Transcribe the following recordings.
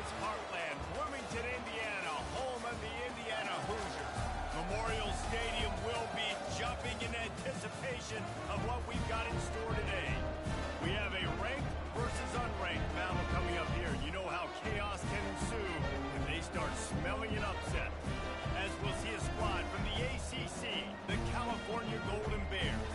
Indiana's heartland, Bloomington, Indiana, home of the Indiana Hoosiers. Memorial Stadium will be jumping in anticipation of what we've got in store today. We have a ranked versus unranked battle coming up here. You know how chaos can ensue if they start smelling an upset. As we'll see a squad from the ACC, the California Golden Bears,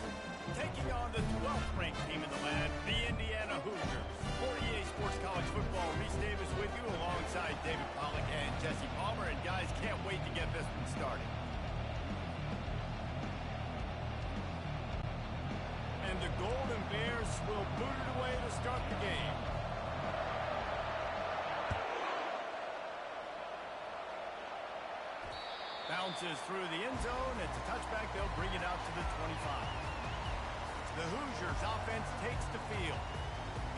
taking on the 12th ranked team in the land, the Indiana Hoosiers. For EA Sports College Football, Reese Davis with you alongside David Pollack and Jesse Palmer. And guys, can't wait to get this one started. And the Golden Bears will boot it away to start the game. Bounces through the end zone. It's a touchback. They'll bring it out to the 25. The Hoosiers offense takes the field.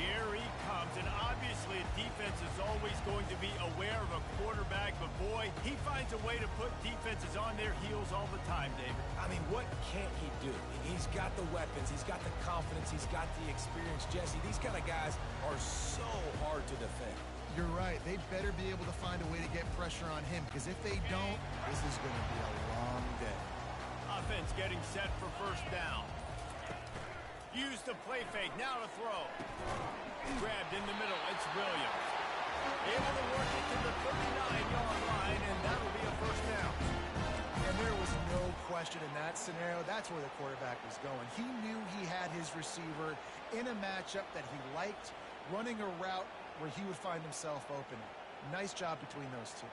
Here he comes, and obviously a defense is always going to be aware of a quarterback, but boy, he finds a way to put defenses on their heels all the time, David. I mean, what can't he do? He's got the weapons, he's got the confidence, he's got the experience. Jesse, these kind of guys are so hard to defend. You're right. They better be able to find a way to get pressure on him, because if they don't, this is going to be a long day. Offense getting set for first down. Use the play fake, now to throw. Grabbed in the middle, it's Williams. Able to work it to the 39-yard line, and that'll be a first down. And there was no question in that scenario. That's where the quarterback was going. He knew he had his receiver in a matchup that he liked, running a route where he would find himself open. Nice job between those two.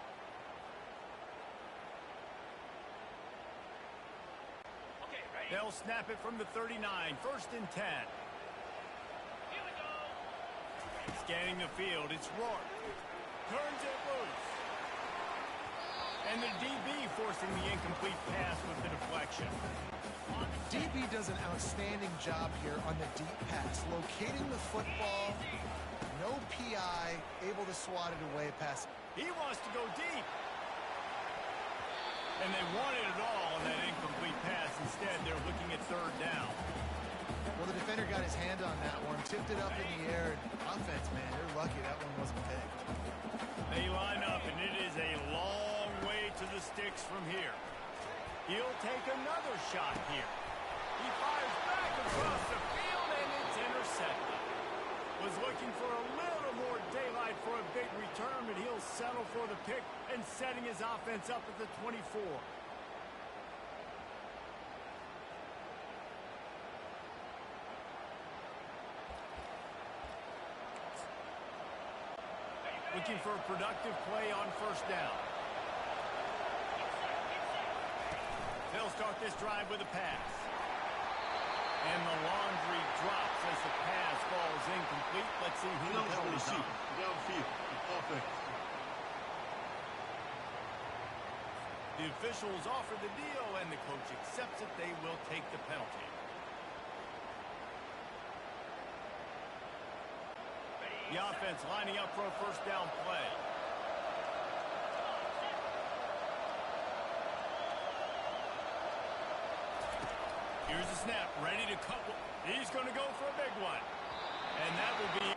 They'll snap it from the 39, first and 10. Here we go. Scanning the field, it's Rourke. Turns it loose. And the DB forcing the incomplete pass with the deflection. DB does an outstanding job here on the deep pass, locating the football, no PI, able to swat it away past. He wants to go deep. And they wanted it all on that incomplete pass. Instead, they're looking at third down. Well, the defender got his hand on that one, tipped it up in the air. Offense, man, they're lucky that one wasn't picked. They line up, and it is a long way to the sticks from here. He'll take another shot here. He fires back across the field, and it's intercepted. Was looking for a little more daylight for a big return, but he'll settle for the pick and setting his offense up at the 24. Looking for a productive play on first down. They'll start this drive with a pass. And the laundry drops as the pass falls incomplete. Let's see who the penalty's on. Downfield, offense. The officials offer the deal, and the coach accepts it. They will take the penalty. The offense lining up for a first down play. Here's the snap, ready to cut. He's going to go for a big one. And that will be...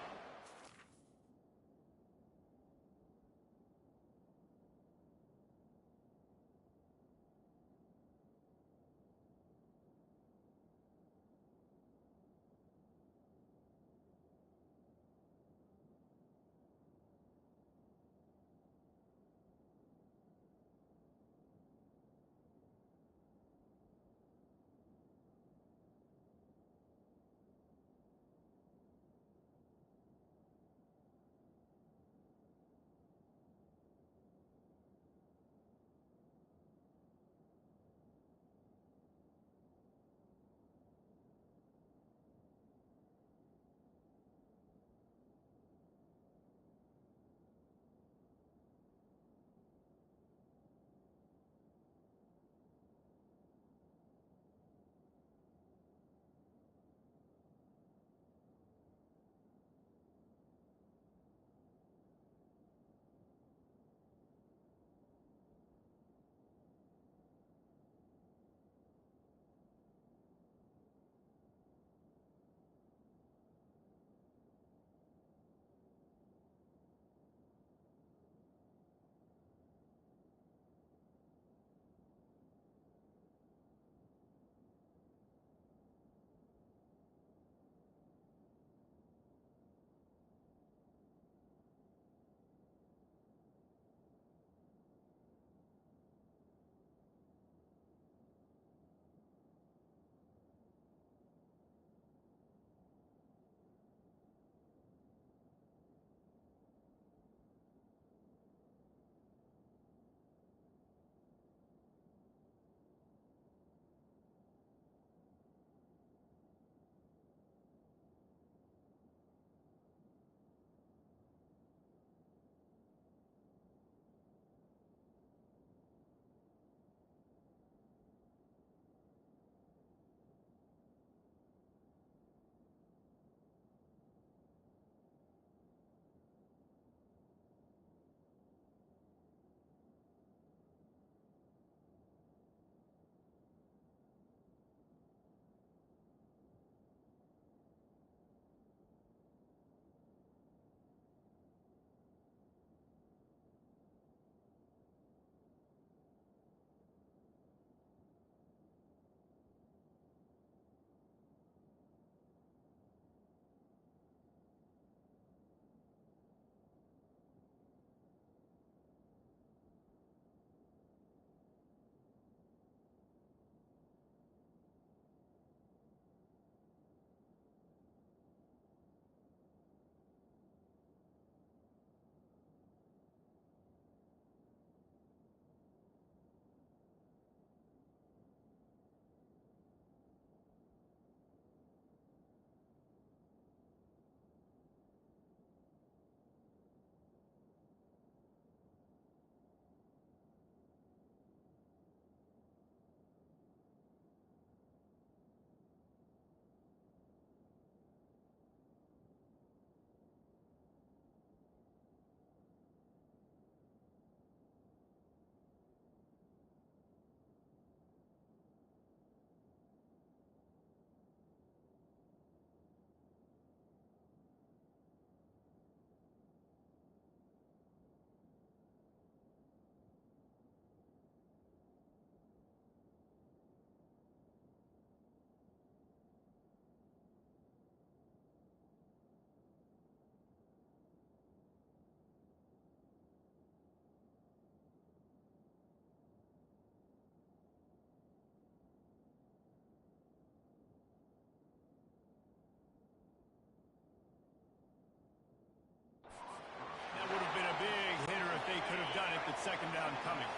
with second down coming.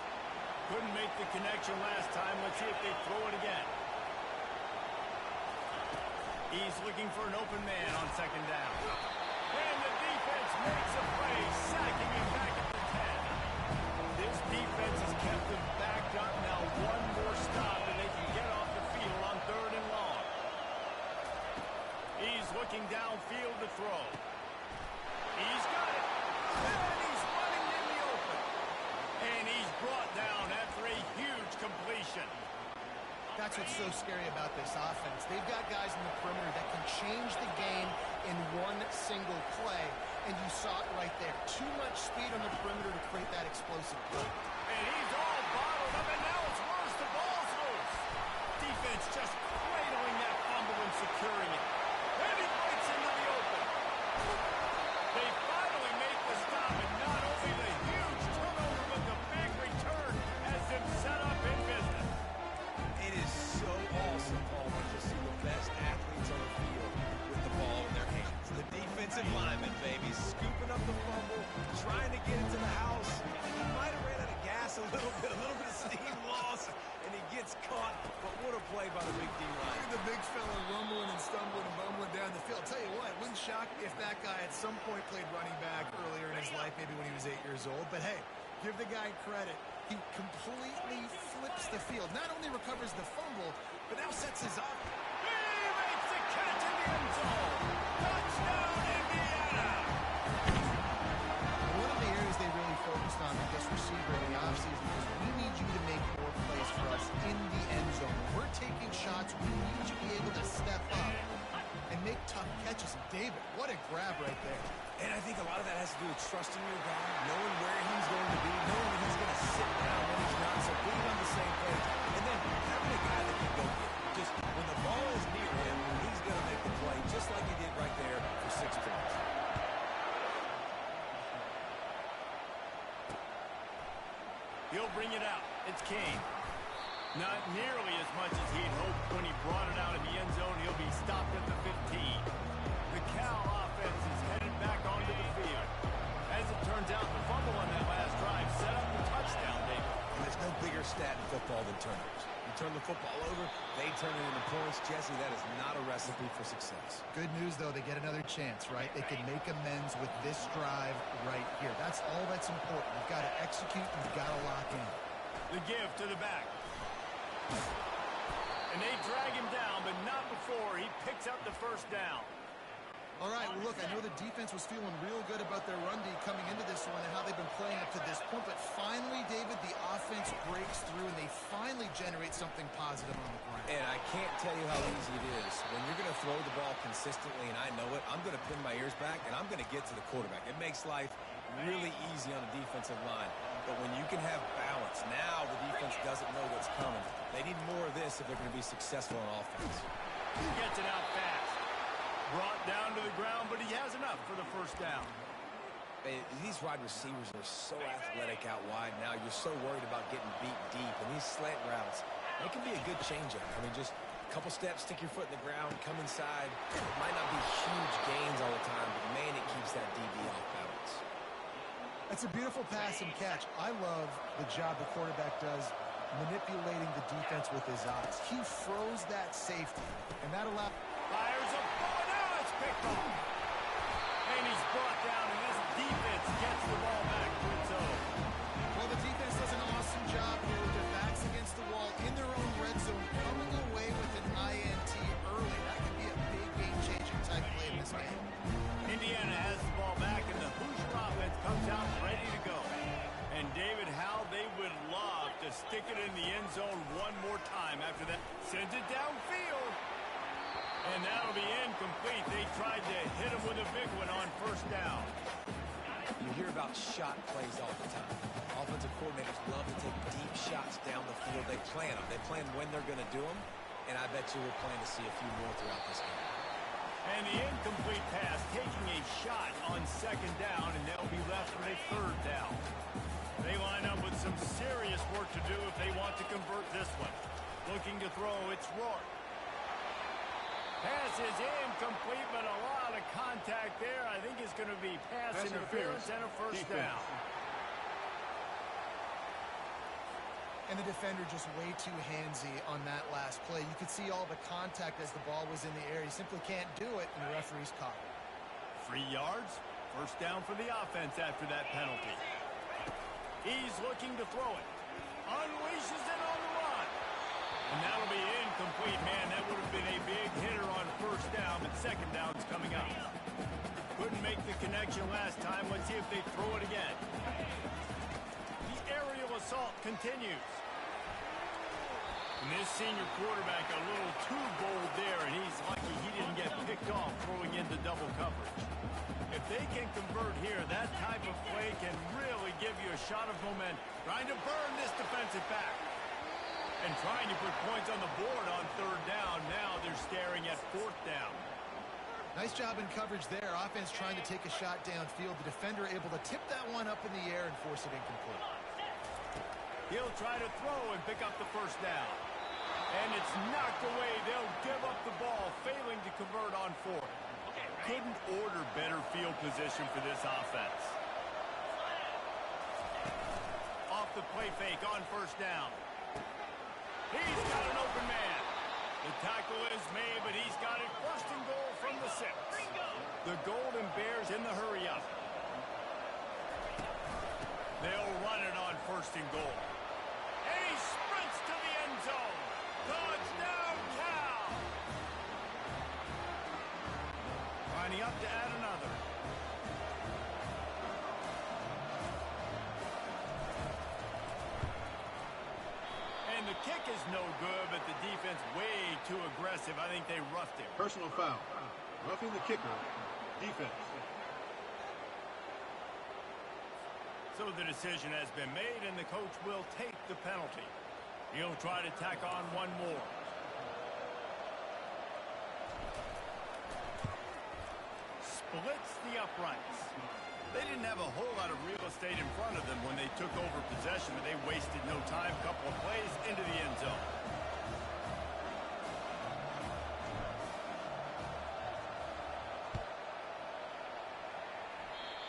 Couldn't make the connection last time. Let's see if they throw it again. He's looking for an open man on second down. And the defense makes a play, sacking him back at the 10. This defense has kept them backed up. Now one more stop, and they can get off the field on 3rd and long. He's looking downfield to throw. He's got it. And he's running in the open. And he's brought down after a huge completion. That's what's so scary about this offense. They've got guys in the perimeter that can change the game in one single play, and you saw it right there. Too much speed on the perimeter to create that explosive play. And he's all bottled up, and now it's worse. The ball's loose. Defense just cradling that fumble and securing it. And he breaks into the open. They finally make the stop, and not only the huge turnover, but the big return has them set up in business. It is so awesome, Paul, when you see the best athletes on the field with the ball in their hands. The defensive lineman, baby, scooping up the fumble, trying to get it to the house. He might have ran out of gas a little bit of steam loss, and he gets caught. But what a play by the big D line. Look at the big fella rumbling and stumbling and bumbling down the field. Tell you what, it wouldn't shock me if that guy at some point played running back earlier in his life, maybe when he was 8 years old. But hey, give the guy credit. He completely flips the field. Not only recovers the fumble, but now sets his up. He makes the catch in the end zone. Touchdown, Indiana! One of the areas they really focused on with this receiver in the offseason was we need you to make more plays for us in the end zone. When we're taking shots, we need you to be able to step up and make tough catches. David, what a grab right there. And I think a lot of that has to do with trusting your guy, knowing where he's going to be, knowing when he's going to sit down, when he's not, so being on the same page. And then having a guy that can go get it. Just when the ball is near him, he's going to make the play, just like he did right there for 6 points. He'll bring it out. It's Kane. Not nearly as much as he'd hoped when he brought it out in the end zone. He'll be stopped at the 15. The Cal offense is headed back onto the field. As it turns out, the fumble on that last drive set up the touchdown, David. There's no bigger stat in football than turnovers. You turn the football over, they turn it into points. Jesse, that is not a recipe for success. Good news, though, they get another chance, right? They can make amends with this drive right here. That's all that's important. You've got to execute, you've got to lock in. The give to the back. And they drag him down, but not before he picks up the first down. All right, well, look, I know the defense was feeling real good about their run D coming into this one and how they've been playing up to this point, but finally, David, the offense breaks through and they finally generate something positive on the ground. And I can't tell you how easy it is. When you're going to throw the ball consistently, and I know it, I'm going to pin my ears back, and I'm going to get to the quarterback. It makes life really easy on the defensive line. But when you can have balance, now the defense doesn't know what's coming. They need more of this if they're going to be successful on offense. He gets it out fast. Brought down to the ground, but he has enough for the first down. These wide receivers are so athletic out wide now. You're so worried about getting beat deep. And these slant routes, they can be a good change-up. I mean, just a couple steps, stick your foot in the ground, come inside. It might not be huge gains all the time, but, man, it keeps that DB off balance. That's a beautiful pass and catch. I love the job the quarterback does manipulating the defense with his eyes. He froze that safety, and that allowed... Fires a bullet. Now it's picked off. And he's brought down, and this defense gets the ball back to its own. Well, the defense does an awesome job here with their backs against the wall in their own red zone, coming away with an INT early. That could be a big game-changing type play in this game. Indiana has the ball back, and the Hoosier offense comes out ready to go. And David, how they would love to stick it in the end zone one more time after that. Sends it downfield. And that'll be incomplete. They tried to hit him with a big one on first down. You hear about shot plays all the time. Offensive coordinators love to take deep shots down the field. They plan them. They plan when they're going to do them. And I bet you we'll plan to see a few more throughout this game. And the incomplete pass taking a shot on second down, and they'll be left with a third down. They line up with some serious work to do if they want to convert this one. Looking to throw, it's Rourke. Pass is incomplete, but a lot of contact there. I think it's going to be pass interference and a first down. And the defender just way too handsy on that last play. You could see all the contact as the ball was in the air. He simply can't do it, and the referee's caught it. 3 yards, first down for the offense after that penalty. He's looking to throw it. Unleashes it on the run. And that'll be incomplete. Man, that would have been a big hitter on first down, but second down's coming up. Couldn't make the connection last time. Let's see if they throw it again. The aerial assault continues. And this senior quarterback a little too bold there, and he's lucky he didn't get picked off throwing into double coverage. If they can convert here, that type of play can really give you a shot of momentum. Trying to burn this defensive back. And trying to put points on the board on third down. Now they're staring at fourth down. Nice job in coverage there. Offense trying to take a shot downfield. The defender able to tip that one up in the air and force it incomplete. He'll try to throw and pick up the first down. And it's knocked away. They'll give up the ball, failing to convert on fourth. Couldn't order better field position for this offense. Off the play fake on first down. He's got an open man. The tackle is made, but he's got it first and goal from the 6. The Golden Bears in the hurry-up. They'll run it on first and goal. And he sprints to the end zone. Touchdown, Cal! Lining up to add another. And the kick is no good, but the defense way too aggressive. I think they roughed him. Personal foul. Roughing the kicker. Defense. So the decision has been made, and the coach will take the penalty. He'll try to tack on one more. Splits the uprights. They didn't have a whole lot of real estate in front of them when they took over possession, but they wasted no time. Couple of plays into the end zone.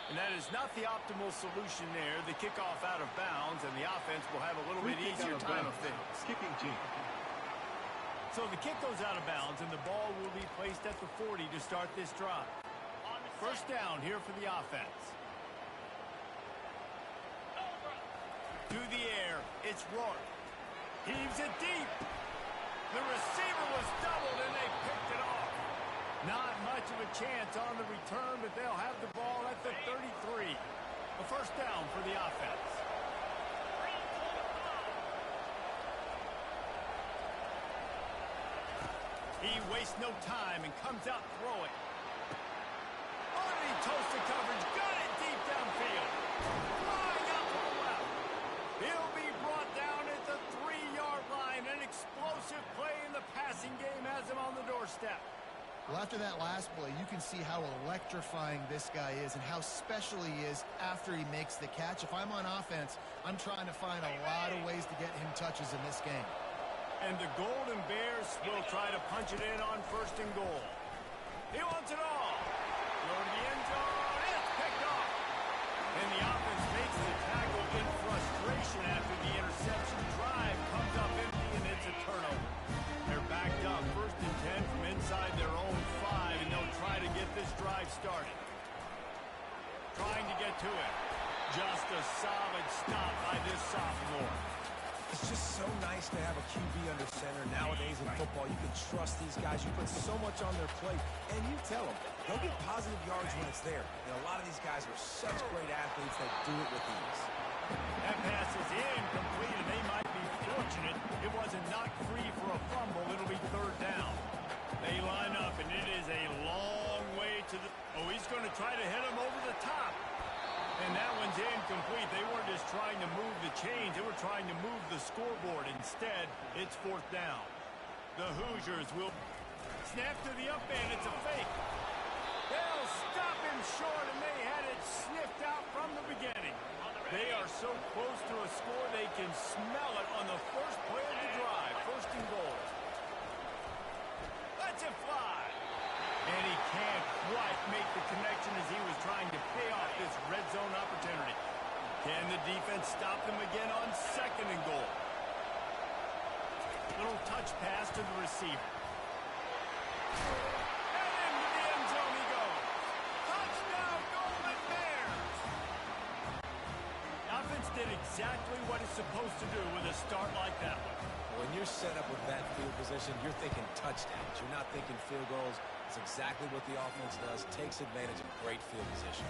And that is not the optimal solution there. The kickoff out of bounds, and the offense will have a little bit easier time of things. Kicking team. So the kick goes out of bounds, and the ball will be placed at the 40 to start this drive. First down here for the offense. To the air, it's Rourke. Heaves it deep. The receiver was doubled, and they picked it off. Not much of a chance on the return, but they'll have the ball at the 33. A first down for the offense. He wastes no time and comes out throwing. Already toasted coverage. Got it deep downfield. Flying out to the left. He'll be brought down at the 3-yard line. An explosive play in the passing game has him on the doorstep. Well, after that last play, you can see how electrifying this guy is and how special he is after he makes the catch. If I'm on offense, I'm trying to find a lot of ways to get him touches in this game. And the Golden Bears will try to punch it in on first and goal. He wants it all. Go to the end zone. It's picked off. And the offense makes the tackle in frustration after the interception. Drive comes up empty, and it's a turnover. They're backed up. First and 10 from inside their own 5, and they'll try to get this drive started. Trying to get to it. Just a solid stop by this sophomore. It's just so nice to have a QB under center. Nowadays in football, you can trust these guys. You put so much on their plate, and you tell them they'll get positive yards when it's there. And a lot of these guys are such great athletes that do it with ease. That pass is incomplete, and they might be fortunate it wasn't knocked free for a fumble. It'll be third down. They line up, and it is a long way to the... Oh, he's going to try to hit him over the top. And that one's incomplete. They weren't just trying to move the chains. They were trying to move the scoreboard. Instead, it's fourth down. The Hoosiers will snap to the up man. It's a fake. They'll stop him short, and they had it sniffed out from the beginning. They are so close to a score, they can smell it on the first play of the drive. First and goal. Let's it fly. And he can't quite make the connection as he was trying to pay off this red zone opportunity. Can the defense stop them again on second and goal? Little touch pass to the receiver. And into the end zone he goes. Touchdown, Golden Bears! The offense did exactly what it's supposed to do with a start like that one. When you're set up with that field position, you're thinking touchdowns. You're not thinking field goals. It's exactly what the offense does. Takes advantage of great field position.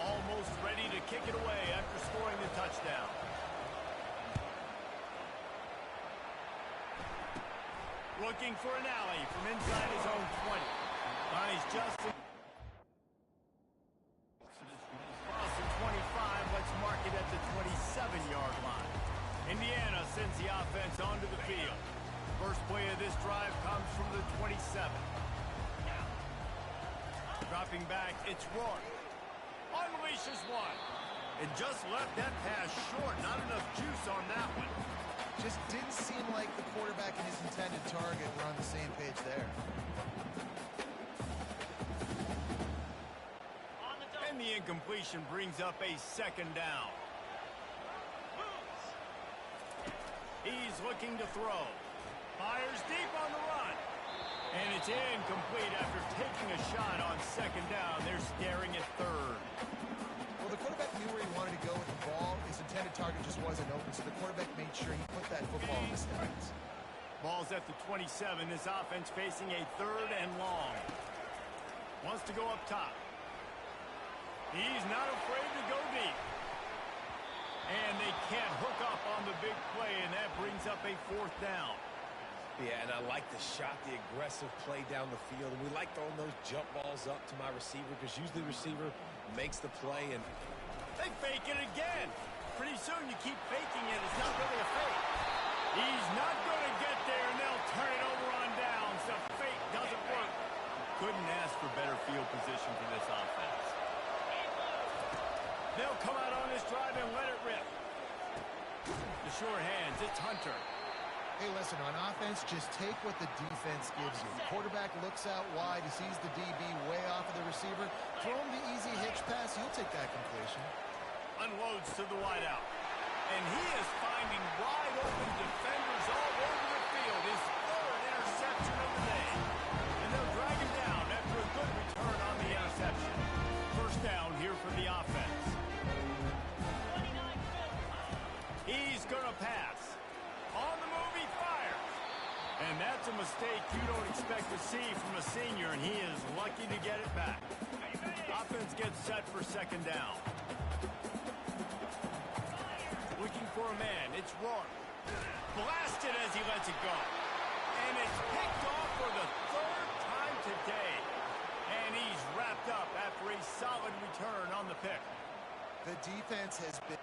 Almost ready to kick it away after scoring the touchdown. Looking for an alley from inside his own 20. He's just Boston 25. Let's mark it at the 27-yard line. Indiana sends the offense onto the field. First play of this drive comes from the 27. Dropping back, it's Rourke. Unleashes one. And just left that pass short. Not enough juice on that one. Just didn't seem like the quarterback and his intended target were on the same page there. And the incompletion brings up a second down. He's looking to throw. Fires deep on the run. And it's incomplete after taking a shot on second down. They're staring at third. Well, the quarterback knew where he wanted to go with the ball. His intended target just wasn't open, so the quarterback made sure he put that football in the stands. Ball's at the 27. This offense facing a third and long. Wants to go up top. He's not afraid to go deep. And they can't hook up on the big play, and that brings up a fourth down. Yeah, and I like the shot, the aggressive play down the field. And we like throwing those jump balls up to my receiver because usually the receiver makes the play. And they fake it again. Pretty soon you keep faking it. It's not really a fake. He's not going to get there, and they'll turn it over on downs. The fake doesn't work. Couldn't ask for better field position for this offense. They'll come out on this drive and let it rip. The sure hands, it's Hunter. Hey, listen, on offense, just take what the defense gives you. The quarterback looks out wide. He sees the DB way off of the receiver. Throw him the easy hitch pass. He'll take that completion. Unloads to the wideout. And he is finding wide open defenders all over the field. His third interception of the day. And they'll drag him down after a good return on the interception. First down here for the offense. He's going to pass. On the move, he fires. And that's a mistake you don't expect to see from a senior, and he is lucky to get it back. Offense gets set for second down. Looking for a man. It's Rourke. Blasted as he lets it go. And it's picked off for the third time today. And he's wrapped up after a solid return on the pick. The defense has been...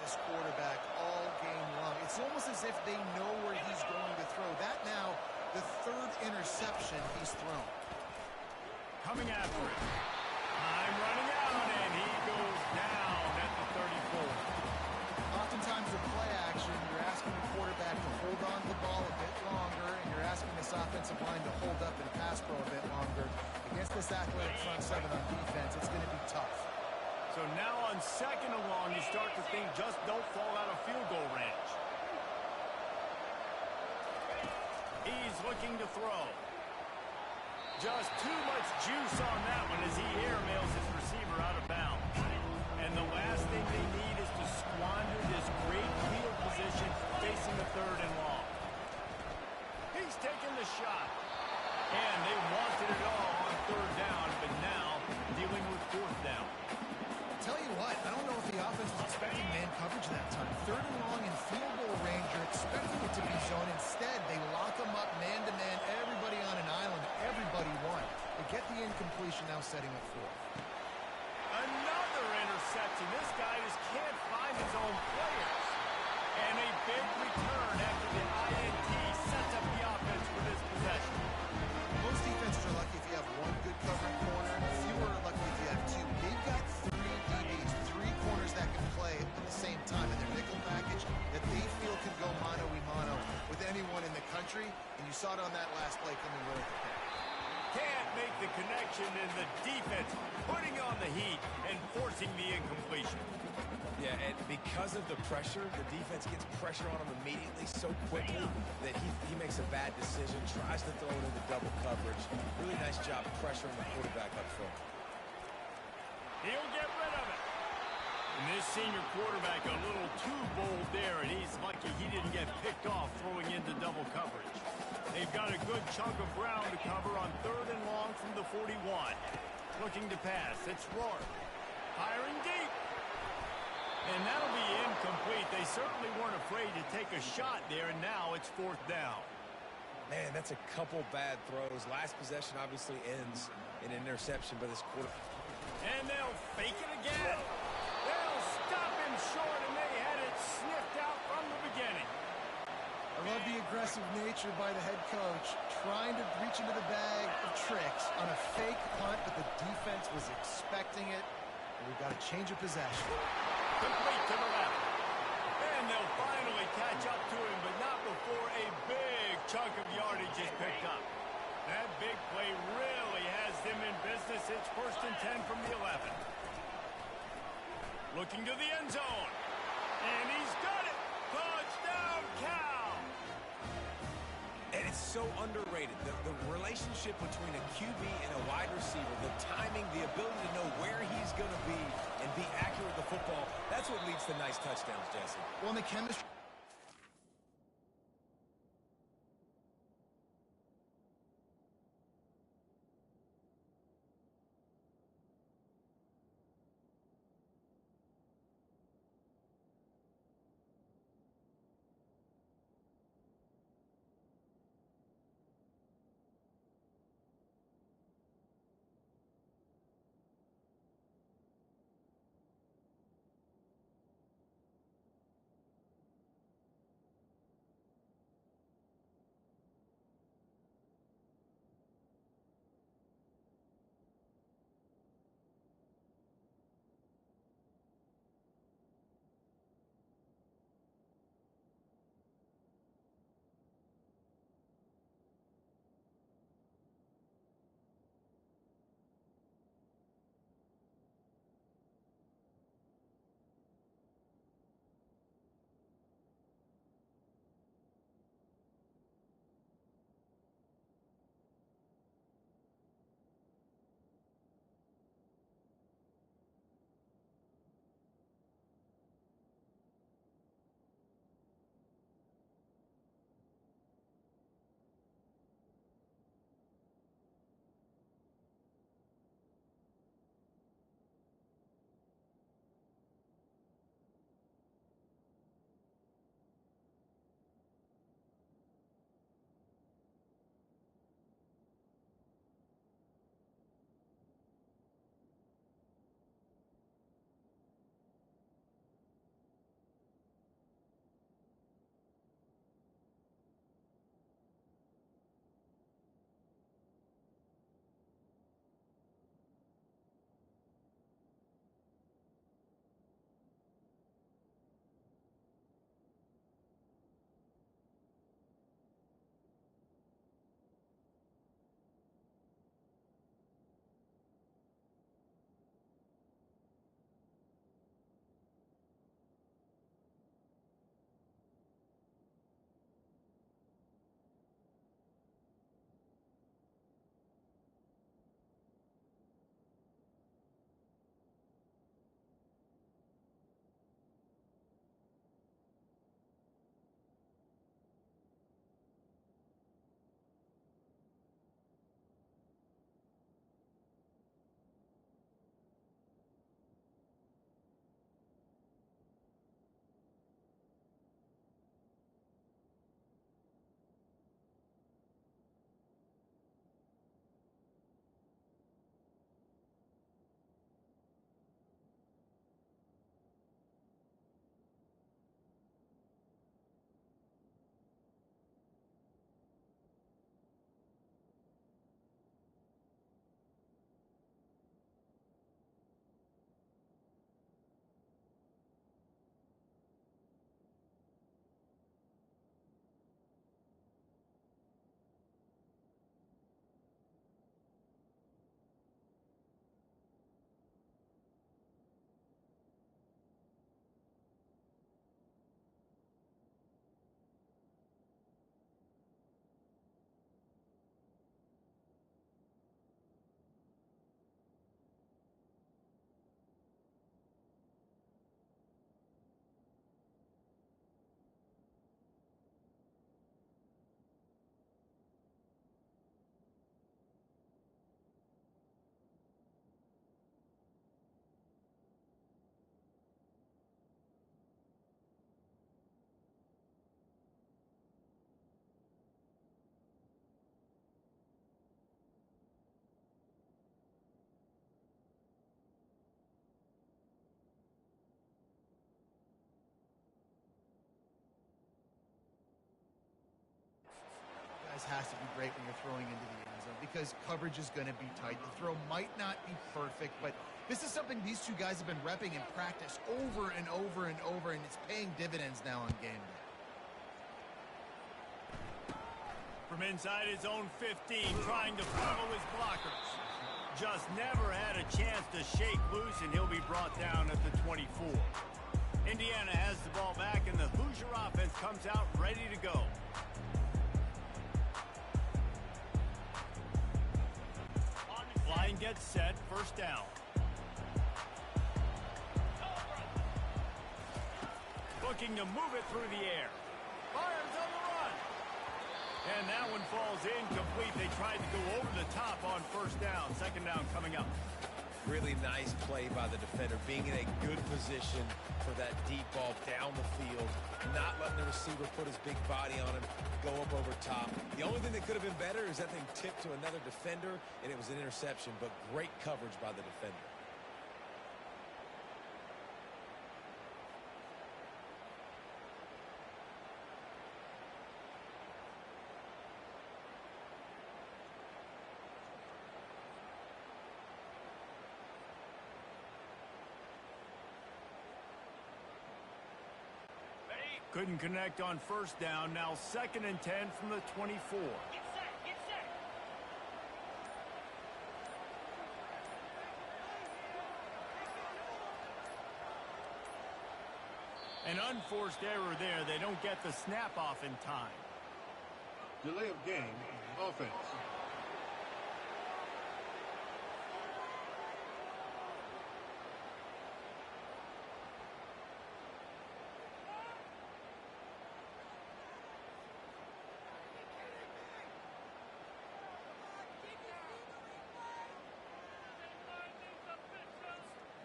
this quarterback all game long. It's almost as if they know where he's going to throw. That now, the third interception he's thrown. Coming after it. Time running out, and he goes down at the 34. Oftentimes with play action, you're asking the quarterback to hold on to the ball a bit longer, and you're asking this offensive line to hold up and pass pro a bit longer. Against this athletic front seven on defense, it's going to be tough. So now on second and long, you start to think just don't fall out of field goal range. He's looking to throw. Just too much juice on that one as he airmails his receiver out of bounds. And the last thing they need is to squander this great field position facing the third and long. He's taking the shot. And they wanted it all on third down, but now dealing with fourth down. Tell you what, I don't know if the offense was expecting man coverage that time. Third and long in field goal range, you're expecting it to be zone. Instead, they lock them up man-to-man, everybody on an island, everybody won. They get the incompletion, now setting up fourth. Another interception. This guy just can't find his own players. And a big return after the INT sets up the offense for this possession. Most defenses are lucky if you have one good covering corner. Fewer are lucky if you have two. They've got three DBs, three corners that can play at the same time in their nickel package that they feel can go mano-a-mano with anyone in the country. And you saw it on that last play coming right at the pick. can't make the connection, and the defense putting on the heat and forcing the incompletion. Yeah, and because of the pressure, the defense gets pressure on him immediately so quickly that he makes a bad decision, tries to throw it into double coverage. Really nice job pressuring the quarterback up front. He'll get rid of it. And this senior quarterback a little too bold there, and he's lucky he didn't get picked off throwing into double coverage. They've got a good chunk of ground to cover on 3rd and long from the 41. Looking to pass. It's Rourke. Firing deep. And that'll be incomplete. They certainly weren't afraid to take a shot there, and now it's 4th down. Man, that's a couple bad throws. Last possession obviously ends in an interception by this quarter. And they'll fake it again. They'll stop him short, and they had it sniffed out from the beginning. I love the aggressive nature by the head coach, trying to reach into the bag of tricks on a fake punt, but the defense was expecting it. And we've got a change of possession. Complete to the left. And they'll finally catch up to him, but not before a big chunk of yardage is picked up. That big play really has them in business. It's 1st and 10 from the 11. Looking to the end zone. And he's got it. Touchdown, Cal. And it's so underrated. The relationship between a QB and a wide receiver, the timing, the ability to know where he's going to be and be accurate with the football, that's what leads to nice touchdowns, Jesse. Well, and the chemistry. has to be great when you're throwing into the end zone because coverage is going to be tight. The throw might not be perfect, but this is something these two guys have been repping in practice over and over and over, and it's paying dividends now on game day. From inside his own 15, trying to follow his blockers. Just never had a chance to shake loose, and he'll be brought down at the 24. Indiana has the ball back, and the Hoosier offense comes out ready to go. Line gets set, first down. Looking to move it through the air. Fires on the run. And that one falls incomplete. They tried to go over the top on first down. Second down coming up. Really nice play by the defender, being in a good position for that deep ball down the field, not letting the receiver put his big body on him, go up over top. The only thing that could have been better is that thing tipped to another defender, and it was an interception, but great coverage by the defender. Couldn't connect on first down. Now 2nd and 10 from the 24. Get set, get set. An unforced error there. They don't get the snap off in time. Delay of game, offense.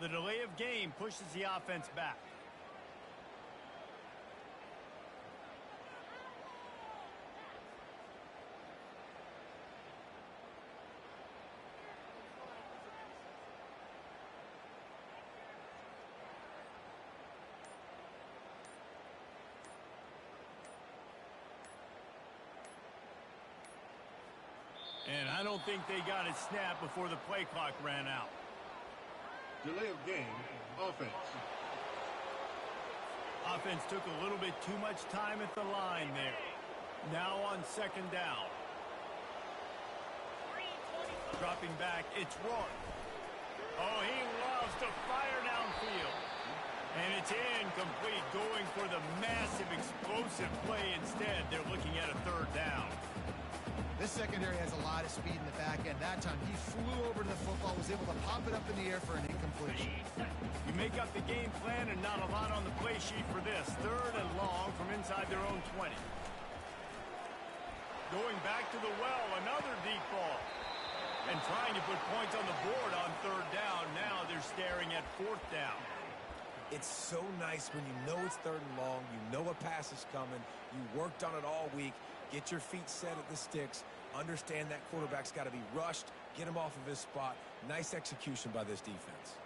The delay of game pushes the offense back. And I don't think they got it snapped before the play clock ran out. Delay of game, offense. Offense took a little bit too much time at the line there. Now on second down. Dropping back, it's Roy. Oh, he loves to fire downfield. And it's incomplete, going for the massive explosive play instead. They're looking at a third down. This secondary has a lot of speed in the back end. That time he flew over to the football, was able to pop it up in the air for an incompletion. You make up the game plan and not a lot on the play sheet for this. 3rd and long from inside their own 20. Going back to the well, another deep ball. And trying to put points on the board on 3rd down. Now they're staring at 4th down. It's so nice when you know it's 3rd and long, you know a pass is coming, you worked on it all week, get your feet set at the sticks, understand that quarterback's got to be rushed, get him off of his spot. Nice execution by this defense.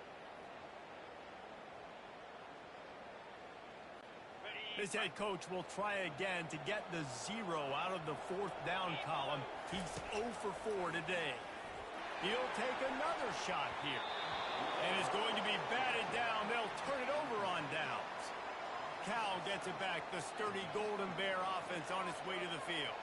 This head coach will try again to get the 0 out of the 4th down column. He's 0 for 4 today. He'll take another shot here. And it's going to be batted down. They'll turn it over on downs. Cal gets it back. The sturdy Golden Bear offense on its way to the field.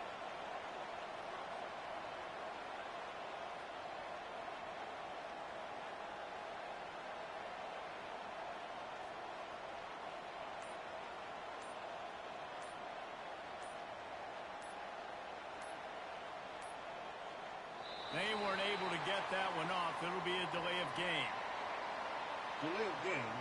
They weren't able to get that one off. It'll be a delay of game. Delay of game,